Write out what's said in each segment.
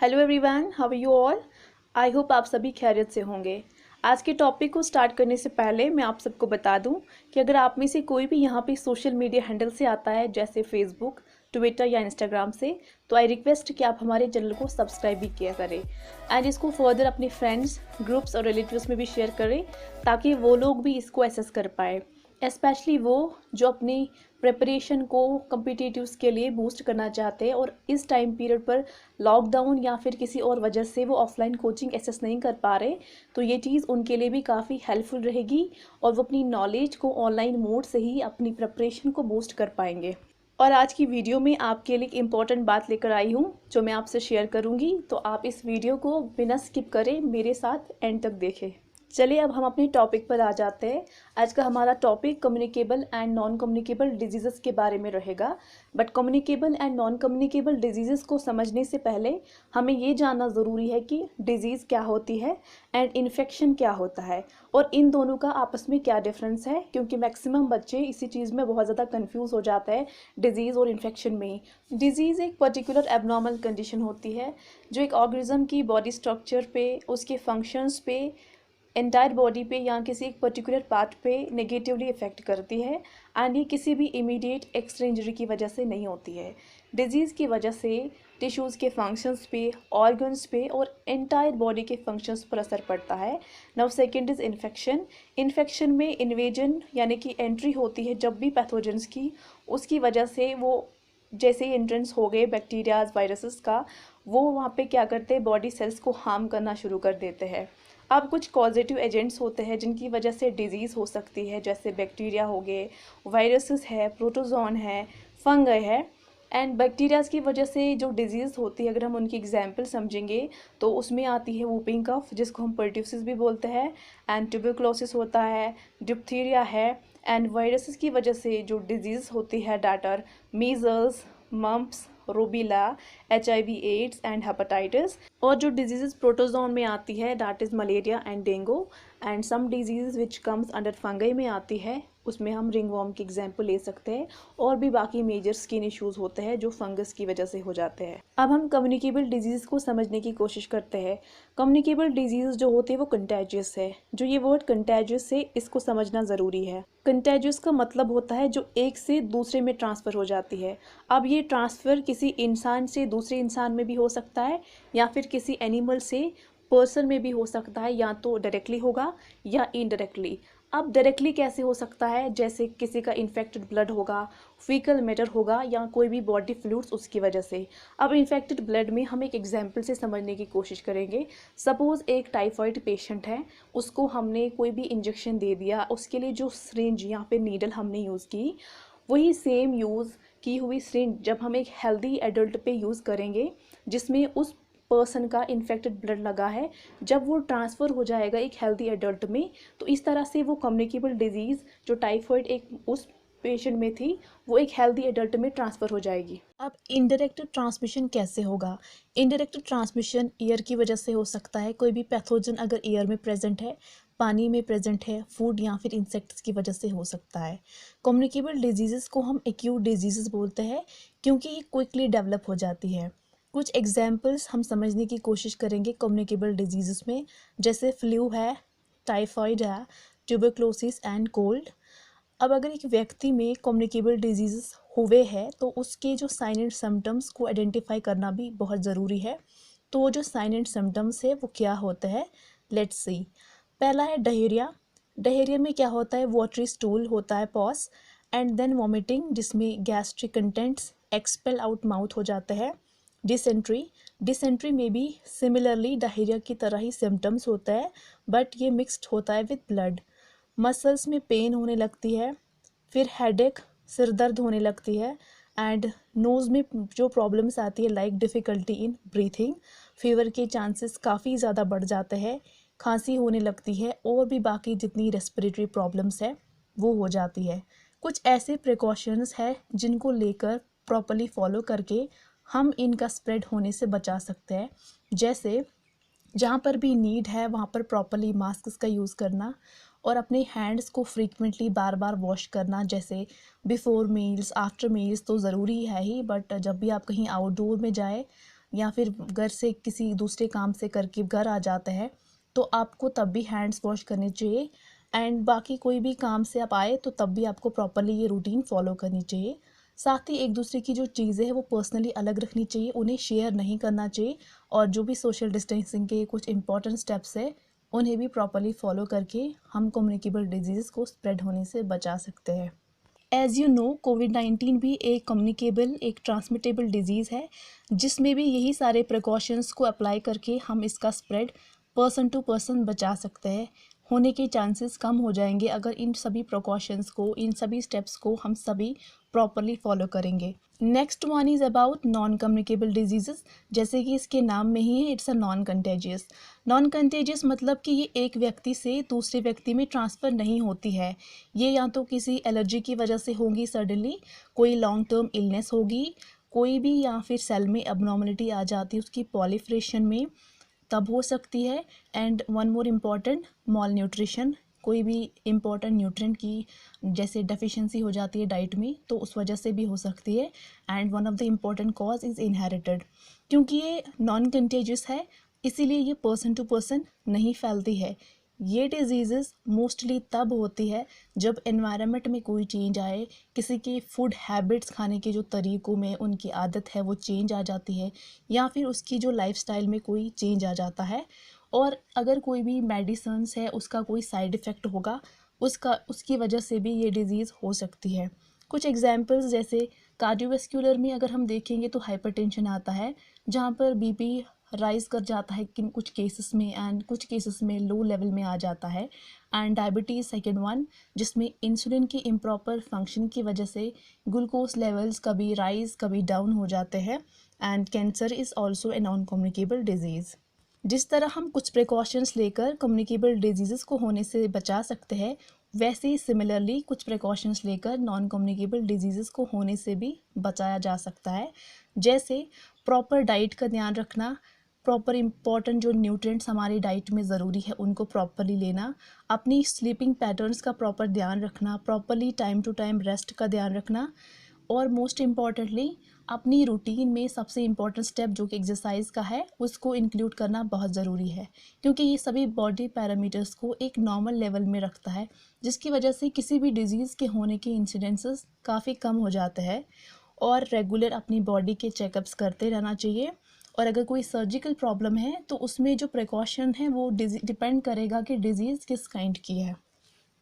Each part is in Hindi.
Hello everyone, how are you all. I hope आप सभी खैरियत से होंगे। आज के टॉपिक को स्टार्ट करने से पहले मैं आप सबको बता दूं कि अगर आप में से कोई भी यहाँ पे सोशल मीडिया हैंडल से आता है, जैसे फेसबुक, ट्विटर या इंस्टाग्राम से, तो आई रिक्वेस्ट कि आप हमारे चैनल को सब्सक्राइब भी किया करें एंड इसको फर्दर अपने फ्रेंड्स, ग्रुप्स और रिलेटिव्स में भी शेयर करें ताकि वो लोग भी इसको एसेस कर पाए, स्पेशली वो जो अपनी प्रिपरेशन को कम्पिटिटिव्स के लिए बूस्ट करना चाहते हैं और इस टाइम पीरियड पर लॉकडाउन या फिर किसी और वजह से वो ऑफलाइन कोचिंग एक्सेस नहीं कर पा रहे, तो ये चीज़ उनके लिए भी काफ़ी हेल्पफुल रहेगी और वो अपनी नॉलेज को ऑनलाइन मोड से ही अपनी प्रिपरेशन को बूस्ट कर पाएंगे। और आज की वीडियो में आपके लिए एक इम्पॉर्टेंट बात लेकर आई हूँ जो मैं आपसे शेयर करूँगी, तो आप इस वीडियो को बिना स्किप करें मेरे साथ एंड तक देखें। चलिए अब हम अपने टॉपिक पर आ जाते हैं। आज का हमारा topic communicable and non communicable disease के बारे में रहेगा। But communicable and non communicable disease को समझने से पहले हमें ये जानना ज़रूरी है कि डिजीज़ क्या होती है एंड इन्फेक्शन क्या होता है और इन दोनों का आपस में क्या डिफरेंस है, क्योंकि मैक्सिमम बच्चे इसी चीज़ में बहुत ज़्यादा कन्फ्यूज़ हो जाते हैं डिजीज़ और इन्फेक्शन में ही। डिजीज़ एक पर्टिकुलर एबनॉर्मल कंडीशन होती है जो एक ऑर्गेनिज्म की बॉडी स्ट्रक्चर पे, उसके फंक्शंस पे, एंटायर बॉडी पे या किसी एक पर्टिकुलर पार्ट पे नेगेटिवली इफेक्ट करती है एंड ये किसी भी इमीडिएट एक्स्ट्रा इंजरी की वजह से नहीं होती है। डिजीज़ की वजह से टिश्यूज़ के फंक्शंस पे, ऑर्गन्स पे और एंटायर बॉडी के फंक्शंस पर असर पड़ता है। Now second is infection. Infection में इन्वेजन यानी कि एंट्री होती है जब भी पैथोजेंस की, उसकी वजह से वो जैसे ही एंट्रेंस हो गए बैक्टीरियाज, वायरसेस का, वो वहाँ पे क्या करते हैं, बॉडी सेल्स को हार्म करना शुरू कर देते हैं। अब कुछ कॉजेटिव एजेंट्स होते हैं जिनकी वजह से डिजीज़ हो सकती है, जैसे बैक्टीरिया हो गए, वायरसेस है, प्रोटोजोन है, फंगई है। एंड बैक्टीरियाज की वजह से जो डिजीज़ होती है, अगर हम उनकी एग्जांपल समझेंगे तो उसमें आती है वूपिंग कफ, जिसको हम पर्ट्यूसिस भी बोलते हैं, एंड ट्यूबरक्लोसिस होता है, डिप्थीरिया है। एंड वायरसेस की वजह से जो डिजीज़ होती है that are measles, mumps, rubella, HIV AIDS and hepatitis. और जो डिजीज़ प्रोटोजोन में आती है that is malaria and dengue. And some disease which comes under fungi में आती है, उसमें हम रिंगवॉर्म की एग्जांपल ले सकते हैं। और भी बाकी मेजर स्किन इश्यूज़ होते हैं जो फंगस की वजह से हो जाते हैं। अब हम कम्युनिकेबल डिजीज़ को समझने की कोशिश करते हैं। कम्युनिकेबल डिजीज़ जो होती है वो कंटेजियस है। जो ये वर्ड कंटेजियस है, इसको समझना ज़रूरी है। कंटेजियस का मतलब होता है जो एक से दूसरे में ट्रांसफ़र हो जाती है। अब ये ट्रांसफ़र किसी इंसान से दूसरे इंसान में भी हो सकता है या फिर किसी एनिमल से पर्सन में भी हो सकता है, या तो डायरेक्टली होगा या इनडायरेक्टली। अब डायरेक्टली कैसे हो सकता है, जैसे किसी का इन्फेक्टेड ब्लड होगा, फीकल मैटर होगा या कोई भी बॉडी फ्लूइड्स उसकी वजह से। अब इन्फेक्टेड ब्लड में हम एक एग्जांपल से समझने की कोशिश करेंगे। सपोज़ एक टाइफाइड पेशेंट है, उसको हमने कोई भी इंजेक्शन दे दिया, उसके लिए जो सिरिंज या फिर नीडल हमने यूज़ की, वही सेम यूज़ की हुई सिरिंज जब हम एक हेल्दी एडल्ट पे यूज़ करेंगे जिसमें उस पर्सन का इन्फेक्टेड ब्लड लगा है, जब वो ट्रांसफ़र हो जाएगा एक हेल्दी एडल्ट में, तो इस तरह से वो कम्युनिकेबल डिजीज़ जो टाइफाइड एक उस पेशेंट में थी, वो एक हेल्दी एडल्ट में ट्रांसफ़र हो जाएगी। अब इनडायरेक्ट ट्रांसमिशन कैसे होगा? इनडायरेक्ट ट्रांसमिशन एयर की वजह से हो सकता है। कोई भी पैथोजन अगर एयर में प्रेजेंट है, पानी में प्रेजेंट है, फूड या फिर इंसेक्ट्स की वजह से हो सकता है। कम्युनिकेबल डिजीज़ को हम एक्यूट डिजीज़ बोलते हैं क्योंकि ये क्विकली डेवलप हो जाती है। कुछ एग्जाम्पल्स हम समझने की कोशिश करेंगे कम्युनिकेबल डिजीज़ में, जैसे फ्लू है, टाइफाइड है, ट्यूबरक्लोसिस एंड कोल्ड। अब अगर एक व्यक्ति में कम्युनिकेबल डिजीज़ हुए हैं तो उसके जो साइन एंड सिम्टम्स को आइडेंटिफाई करना भी बहुत ज़रूरी है। तो वो जो साइन एंड सिम्टम्स है वो क्या होते हैं, लेट्स सी। पहला है डायरिया। डायरिया में क्या होता है, वाटरी स्टूल होता है, पॉस, एंड देन वॉमिटिंग जिसमें gastric contents expel out mouth हो जाते हैं। डिसेंट्री। डिसेंट्री में भी सिमिलरली डायरिया की तरह ही सिम्टम्स होता है, बट ये मिक्स्ड होता है विद ब्लड। मसल्स में पेन होने लगती है, फिर हेडेक, सिर दर्द होने लगती है, एंड नोज़ में जो प्रॉब्लम्स आती है like difficulty in breathing, fever के चांसेस काफ़ी ज़्यादा बढ़ जाते हैं, खांसी होने लगती है और भी बाकी जितनी रेस्पिरेटरी प्रॉब्लम्स है वो हो जाती है। कुछ ऐसे प्रिकॉशंस है जिनको लेकर प्रॉपरली फॉलो करके हम इनका स्प्रेड होने से बचा सकते हैं। जैसे जहाँ पर भी नीड है वहाँ पर प्रॉपरली मास्क का यूज़ करना और अपने हैंड्स को फ्रीक्वेंटली बार बार वॉश करना, जैसे बिफ़ोर मील्स, आफ्टर मील्स तो ज़रूरी है ही, बट जब भी आप कहीं आउटडोर में जाए या फिर घर से किसी दूसरे काम से करके घर आ जाते हैं तो आपको तब भी हैंड्स वॉश करने चाहिए। एंड बाकी कोई भी काम से आप आए तो तब भी आपको प्रॉपरली ये रूटीन फॉलो करनी चाहिए। साथ ही एक दूसरे की जो चीज़ें हैं वो पर्सनली अलग रखनी चाहिए, उन्हें शेयर नहीं करना चाहिए। और जो भी सोशल डिस्टेंसिंग के कुछ इंपॉर्टेंट स्टेप्स है उन्हें भी प्रॉपरली फॉलो करके हम कम्युनिकेबल डिजीज़ को स्प्रेड होने से बचा सकते हैं। एज़ यू नो, कोविड-19 भी एक कम्युनिकेबल, एक ट्रांसमिटेबल डिजीज़ है, जिसमें भी यही सारे प्रिकॉशंस को अप्लाई करके हम इसका स्प्रेड पर्सन टू पर्सन बचा सकते हैं। होने के चांसेस कम हो जाएंगे अगर इन सभी प्रिकॉशंस को, इन सभी स्टेप्स को हम सभी प्रॉपरली फॉलो करेंगे। Next one is about non communicable disease. जैसे कि इसके नाम में ही है, it's a non contagious. Non contagious मतलब कि ये एक व्यक्ति से दूसरे व्यक्ति में ट्रांसफ़र नहीं होती है। ये या तो किसी एलर्जी की वजह से होगी, सडनली कोई लॉन्ग टर्म इलनेस होगी, कोई भी, या फिर सेल में एबनॉर्मलिटी आ जाती है उसकी पॉलीफ्रेशन में, तब हो सकती है। And one more important, mall nutrition, कोई भी इम्पॉर्टेंट न्यूट्रिएंट की जैसे डेफिशिएंसी हो जाती है डाइट में तो उस वजह से भी हो सकती है। And one of the important cause is inherited. क्योंकि ये नॉन कंटेजियस है इसीलिए ये पर्सन टू पर्सन नहीं फैलती है। ये डिजीज़ मोस्टली तब होती है जब एनवायरनमेंट में कोई चेंज आए, किसी की फूड हैबिट्स, खाने के जो तरीक़ों में उनकी आदत है वो चेंज आ जाती है, या फिर उसकी जो लाइफस्टाइल में कोई चेंज आ जाता है। और अगर कोई भी मेडिसिन्स है उसका कोई साइड इफ़ेक्ट होगा, उसकी वजह से भी ये डिज़ीज़ हो सकती है। कुछ एग्जांपल्स जैसे कार्डियोवैस्कुलर में अगर हम देखेंगे तो हाइपरटेंशन आता है, जहाँ पर बीपी राइज़ कर जाता है किन कुछ केसेस में, एंड कुछ केसेस में लो लेवल में आ जाता है। एंड डायबिटीज़ सेकेंड वन, जिसमें इंसुलिन की इम्प्रॉपर फंक्शन की वजह से ग्लूकोज लेवल्स कभी राइज़ कभी डाउन हो जाते हैं। And cancer is also a non communicable disease. जिस तरह हम कुछ प्रिकॉशंस लेकर कम्युनिकेबल डिजीज़ को होने से बचा सकते हैं, वैसे ही सिमिलरली कुछ प्रिकॉशंस लेकर नॉन कम्युनिकेबल डिजीज़ को होने से भी बचाया जा सकता है। जैसे प्रॉपर डाइट का ध्यान रखना, प्रॉपर इम्पॉर्टेंट जो न्यूट्रिएंट्स हमारी डाइट में ज़रूरी है उनको प्रॉपरली लेना, अपनी स्लीपिंग पैटर्न्स का प्रॉपर ध्यान रखना, properly time to time rest का ध्यान रखना, और मोस्ट इम्पॉर्टेंटली अपनी रूटीन में सबसे इम्पॉर्टेंट स्टेप जो कि एक्सरसाइज का है उसको इंक्लूड करना बहुत ज़रूरी है। क्योंकि ये सभी बॉडी पैरामीटर्स को एक नॉर्मल लेवल में रखता है, जिसकी वजह से किसी भी डिजीज़ के होने के इंसिडेंसेस काफ़ी कम हो जाते हैं। और रेगुलर अपनी बॉडी के चेकअप्स करते रहना चाहिए। और अगर कोई सर्जिकल प्रॉब्लम है तो उसमें जो प्रिकॉशन है वो डिपेंड करेगा कि डिज़ीज़ किस काइंड की है।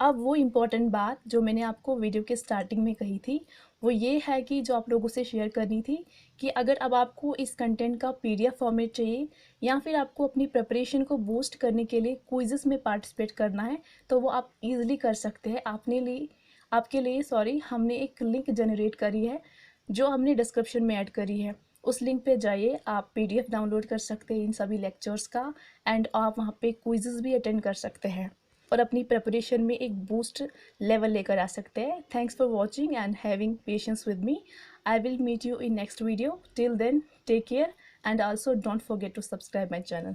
अब वो इम्पॉर्टेंट बात जो मैंने आपको वीडियो के स्टार्टिंग में कही थी वो ये है कि जो आप लोगों से शेयर करनी थी कि अगर अब आपको इस कंटेंट का पीडीएफ फॉर्मेट चाहिए या फिर आपको अपनी प्रिपरेशन को बूस्ट करने के लिए क्विज़ेस में पार्टिसिपेट करना है तो वो आप इजीली कर सकते हैं। आपके लिए हमने एक लिंक जनरेट करी है जो हमने डिस्क्रिप्शन में ऐड करी है। उस लिंक पे जाइए, आप पीडीएफ डाउनलोड कर सकते हैं इन सभी लेक्चर्स का, एंड आप वहाँ पे क्विज़ेस भी अटेंड कर सकते हैं और अपनी प्रिपरेशन में एक बूस्ट लेवल लेकर आ सकते हैं। Thanks for watching and having patience with me. I will meet you in next video. Till then take care and also don't forget to subscribe my channel.